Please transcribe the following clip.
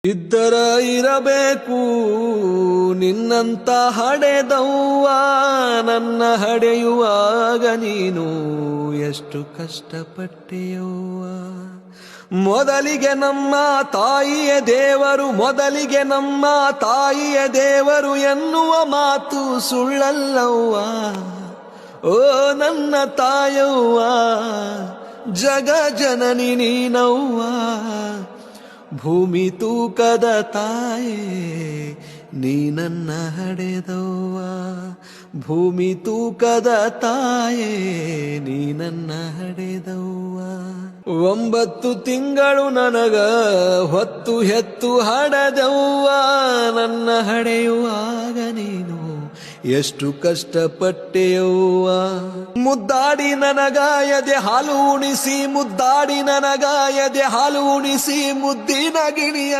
ಇದ್ದರ ಇರಬೇಕು ನಿನ್ನಂತ ಹಡೆದವ್ವ, ನನ್ನ ಹಡೆಯುವಾಗ ನೀನು ಎಷ್ಟು ಕಷ್ಟಪಟ್ಟೆಯವ್ವ. ಮೊದಲಿಗೆ ನಮ್ಮ ತಾಯಿಯ ದೇವರು, ಮೊದಲಿಗೆ ನಮ್ಮ ತಾಯಿಯ ದೇವರು ಎನ್ನುವ ಮಾತು ಸುಳ್ಳಲ್ಲವ್ವ. ಓ ನನ್ನ ತಾಯವ್ವ, ಜಗ ಜನನಿ ನೀನವ್ವ. ಭೂಮಿ ತೂಕದ ತಾಯೇ ನೀ ನನ್ನ ಹಡೆದವ್ವ, ಭೂಮಿ ತೂಕದ ತಾಯೇ ನೀ ನನ್ನ ಹಡೆದವ್ವ. 9 ತಿಂಗಳು ನನಗ ಹೊತ್ತು ಹೆತ್ತು ಹಡೆದವ್ವ, ನನ್ನ ಹಡೆಯುವಾಗ ನೀನು ಎಷ್ಟು ಕಷ್ಟಪಟ್ಟೆಯವ್ವ. ಮುದ್ದಾಡಿ ನನಗ ಎದೆ ಹಾಲು ಉಣಿಸಿ, ಮುದ್ದಾಡಿ ನನಗ ಎದೆ ಹಾಲು ಉಣಿಸಿ, ಮುದ್ದಿನ ಗಿಣಿಯ